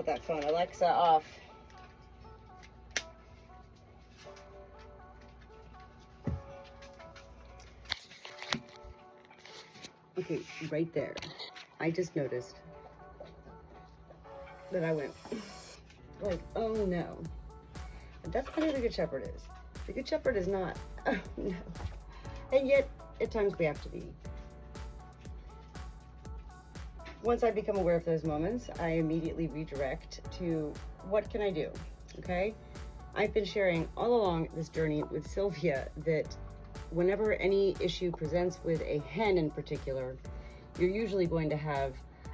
Put that phone. Alexa, off. Okay, right there. I just noticed that I went like, oh no. But that's not who the Good Shepherd is. The Good Shepherd is not, oh no. And yet, at times we have to be. Once I become aware of those moments, I immediately redirect to what can I do, okay? I've been sharing all along this journey with Sylvia that whenever any issue presents with a hen in particular, you're usually going to have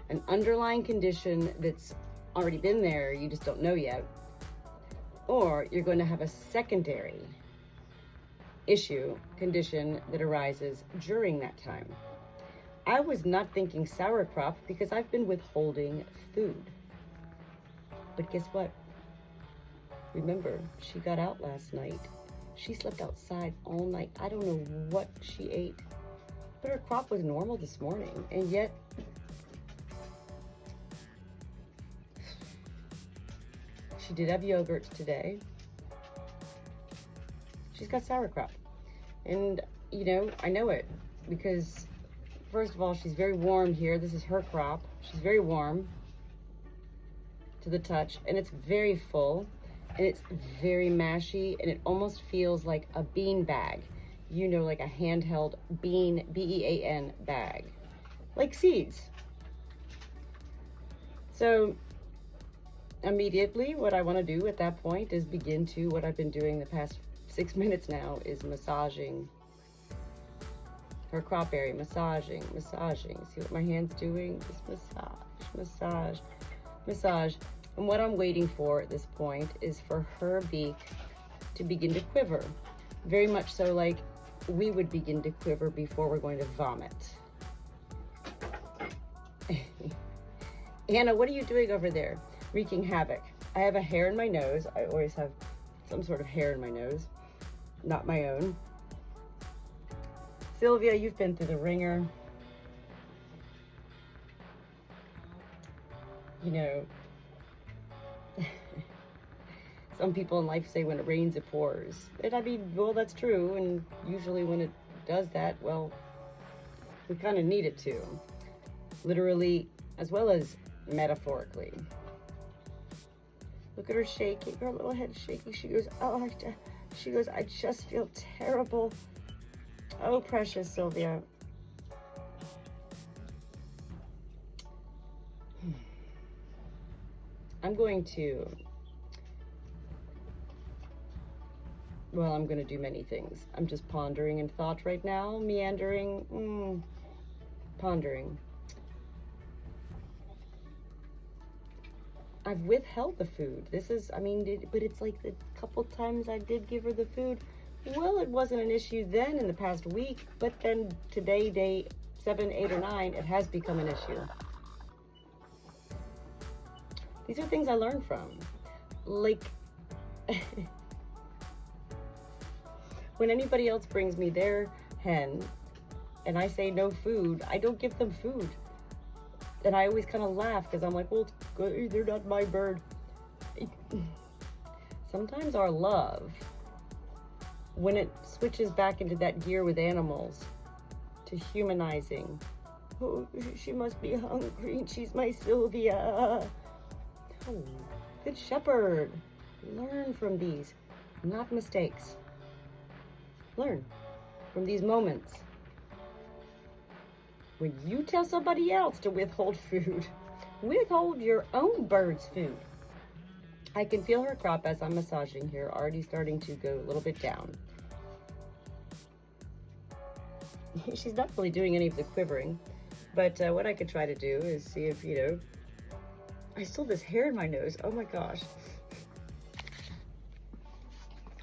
an underlying condition that's already been there, you just don't know yet, or you're going to have a secondary issue, condition that arises during that time. I was not thinking sauerkraut because I've been withholding food. But guess what? Remember, she got out last night. She slept outside all night. I don't know what she ate, but her crop was normal this morning. And yet, she did have yogurt today. She's got sauerkraut. And, you know, I know it because, first of all, she's very warm here. This is her crop. She's very warm to the touch, and it's very full, and it's very mashy, and it almost feels like a bean bag. You know, like a handheld bean, B-E-A-N bag, like seeds. So immediately what I want to do at that point is begin to, what I've been doing the past 6 minutes now, is massaging her crop area, massaging. See what my hand's doing? Just massage. And what I'm waiting for at this point is for her beak to begin to quiver. Very much so like we would begin to quiver before we're going to vomit. Anna, what are you doing over there? Wreaking havoc. I have a hair in my nose. I always have some sort of hair in my nose, not my own. Sylvia, you've been through the ringer. You know, some people in life say when it rains, it pours. And I mean, well, that's true. And usually when it does that, well, we kind of need it to. Literally, as well as metaphorically. Look at her shaking, her little head shaking. She goes, oh, I just feel terrible. Oh, precious Sylvia. I'm going to do many things. I'm just pondering in thought right now, meandering, pondering. I've withheld the food. This is, I mean, but it's like the couple times I did give her the food. Well, it wasn't an issue then in the past week, but then today, day 7, 8, or 9, it has become an issue. These are things I learned from. Like, when anybody else brings me their hen and I say no food, I don't give them food. And I always kind of laugh because I'm like, well, they're not my bird. Sometimes our love, when it switches back into that gear with animals, to humanizing. Oh, she must be hungry. She's my Sylvia. Oh, Good Shepherd. Learn from these, not mistakes. Learn from these moments. When you tell somebody else to withhold food, withhold your own bird's food. I can feel her crop as I'm massaging here, already starting to go a little bit down. She's not really doing any of the quivering, but what I could try to do is see if, you know, I still have this hair in my nose. Oh my gosh.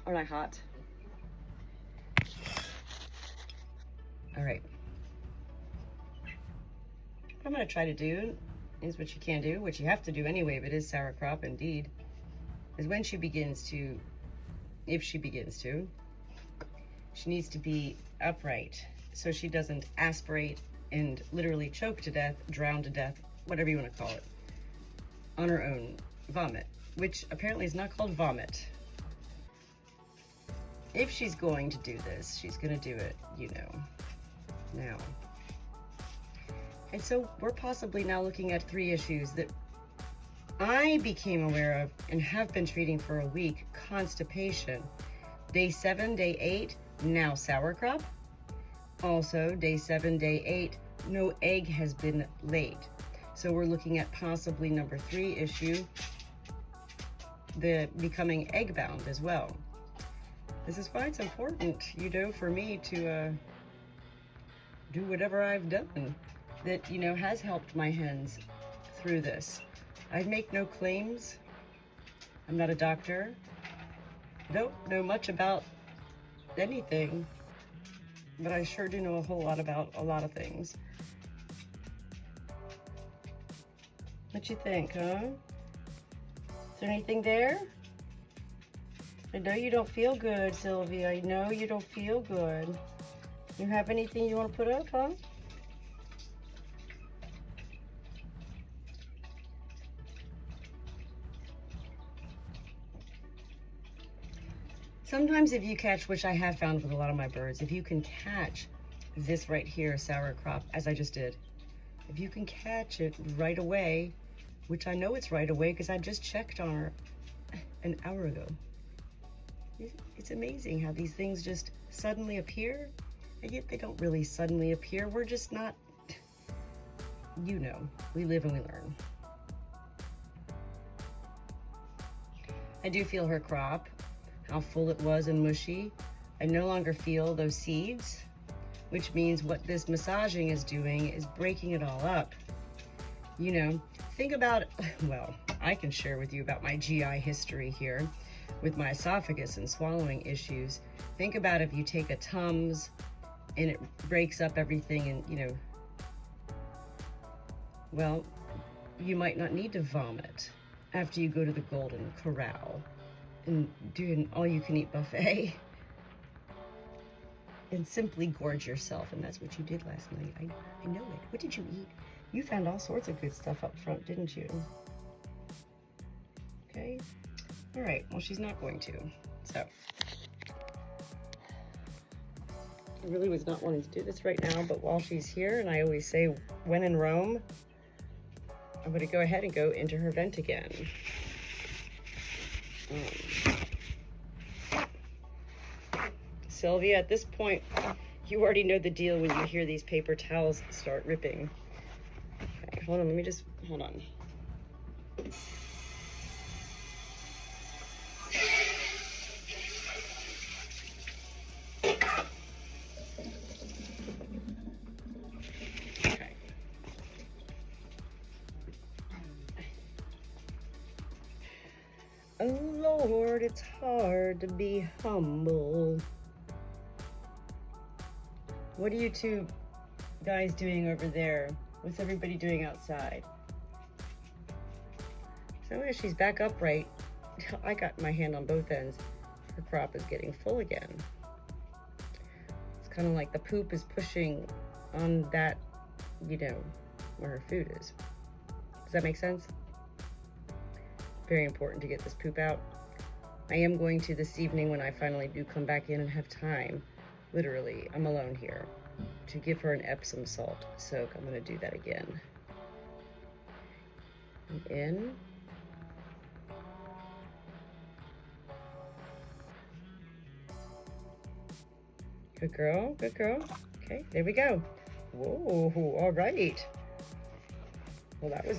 Aren't I hot? All right. What I'm going to try to do is what you can do, what you have to do anyway, but is sauerkraut indeed, is when she begins to, if she begins to, she needs to be upright so she doesn't aspirate and literally choke to death, drown to death, whatever you want to call it, on her own. vomit, which apparently is not called vomit. If she's going to do this, she's going to do it, you know, now. And so we're possibly now looking at 3 issues that I became aware of and have been treating for a week. Constipation. Day 7, day 8, now sauerkraut. Also, day 7, day 8, no egg has been laid. So we're looking at possibly number 3 issue, the becoming egg bound as well. This is why it's important, you know, for me to do whatever I've done that, you know, has helped my hens through this. I make no claims. I'm not a doctor. Don't know much about anything, but I sure do know a whole lot about a lot of things. What you think, huh? Is there anything there? I know you don't feel good, Sylvia. I know you don't feel good. You have anything you want to put up, huh? Sometimes if you catch, which I have found with a lot of my birds, if you can catch this right here, sauerkraut, as I just did, if you can catch it right away, which I know it's right away because I just checked on her an hour ago. It's amazing how these things just suddenly appear, and yet they don't really suddenly appear. We're just not, you know, we live and we learn. I do feel her crop, how full it was and mushy. I no longer feel those seeds, which means what this massaging is doing is breaking it all up. You know, think about, well, I can share with you about my GI history here with my esophagus and swallowing issues. Think about if you take a Tums and it breaks up everything and, you know, well, you might not need to vomit after you go to the Golden Corral and do an all-you-can-eat buffet and simply gorge yourself. And that's what you did last night. I know it. What did you eat? You found all sorts of good stuff up front, didn't you? Okay. All right. Well, she's not going to. So I really was not wanting to do this right now, but while she's here, and I always say, when in Rome, I'm going to go ahead and go into her vent again. Sylvia, at this point, you already know the deal when you hear these paper towels start ripping. Okay, hold on, let me just, hold on. Okay. Oh Lord, it's hard to be humble. What are you two guys doing over there? What's everybody doing outside? So as she's back upright, I got my hand on both ends. Her crop is getting full again. It's kind of like the poop is pushing on that, you know, where her food is. Does that make sense? Very important to get this poop out. I am going to this evening, when I finally do come back in and have time, literally, I'm alone here, to give her an Epsom salt soak. I'm going to do that again. And in. Good girl, good girl. Okay, there we go. Whoa, all right. Well, that was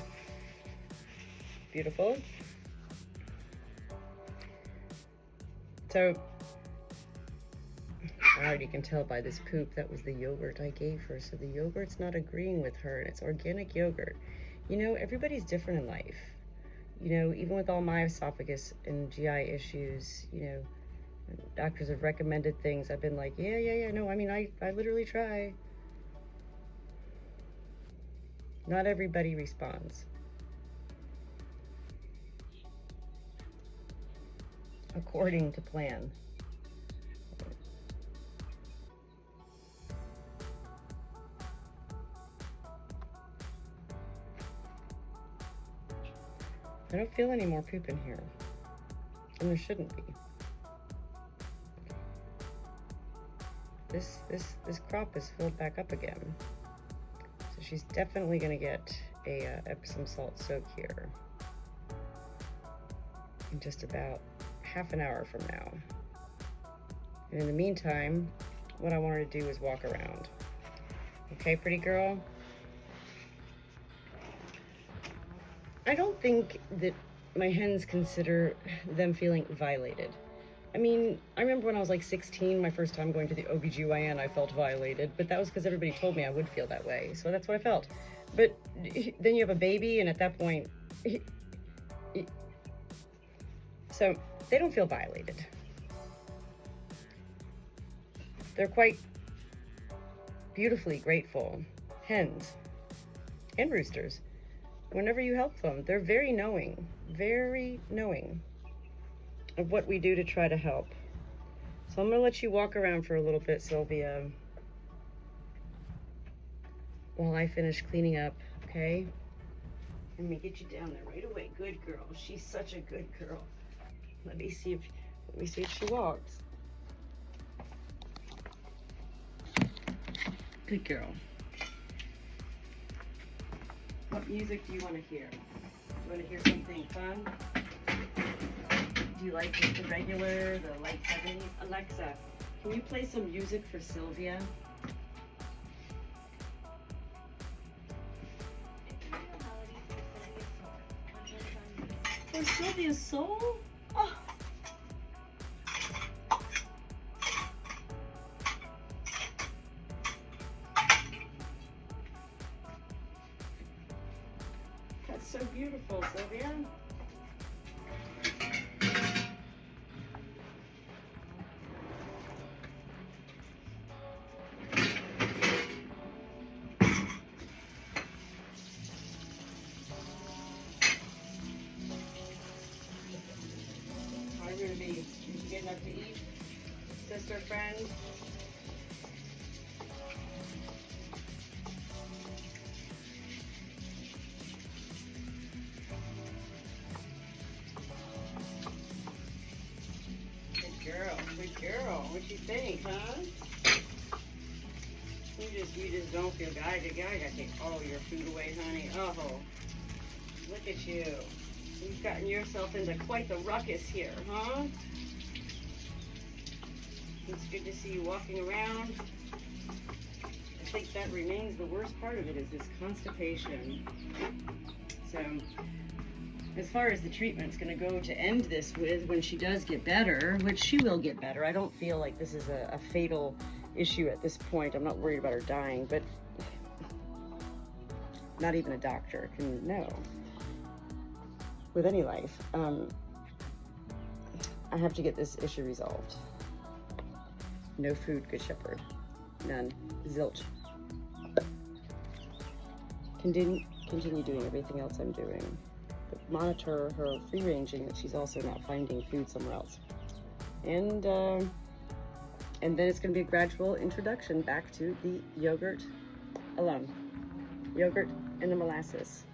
beautiful. So, I already can tell by this poop that was the yogurt I gave her. So the yogurt's not agreeing with her, and it's organic yogurt. You know, everybody's different in life. You know, even with all my esophagus and GI issues, you know, doctors have recommended things. I've been like, yeah, no, I mean, I literally try. Not everybody responds. According to plan. I don't feel any more poop in here. And there shouldn't be. This crop is filled back up again. So she's definitely gonna get a Epsom salt soak here in just about half an hour from now. And in the meantime, what I want her to do is walk around. Okay, pretty girl? I don't think that my hens consider them feeling violated. I mean, I remember when I was like 16, my first time going to the OBGYN, I felt violated, but that was because everybody told me I would feel that way, so that's what I felt. But then you have a baby, and at that point, so they don't feel violated. They're quite beautifully grateful hens and roosters. Whenever you help them, they're very knowing of what we do to try to help. So I'm gonna let you walk around for a little bit, Sylvia, while I finish cleaning up, okay? Let me get you down there right away. Good girl. She's such a good girl. Let me see if she walks. Good girl. What music do you want to hear? Do you want to hear something fun? Do you like just the regular, the light 70s? Alexa, can you play some music for Sylvia? For Sylvia's soul? Oh. That's so beautiful, Sylvia. Are you gonna be getting up to eat, sister friend? Good girl. What you think, huh? You just don't feel good. I gotta take all your food away, honey. Oh, look at you. You've gotten yourself into quite the ruckus here, huh? It's good to see you walking around. I think that remains the worst part of it, is this constipation. So, as far as the treatment's going to go to end this with, when she does get better, which she will get better, I don't feel like this is a fatal issue at this point. I'm not worried about her dying, but not even a doctor can know with any life. I have to get this issue resolved. No food, Good Shepherd. None. Zilch. Continue doing everything else I'm doing. Monitor her free ranging, that she's also not finding food somewhere else, and then it's going to be a gradual introduction back to the yogurt alone, yogurt and the molasses.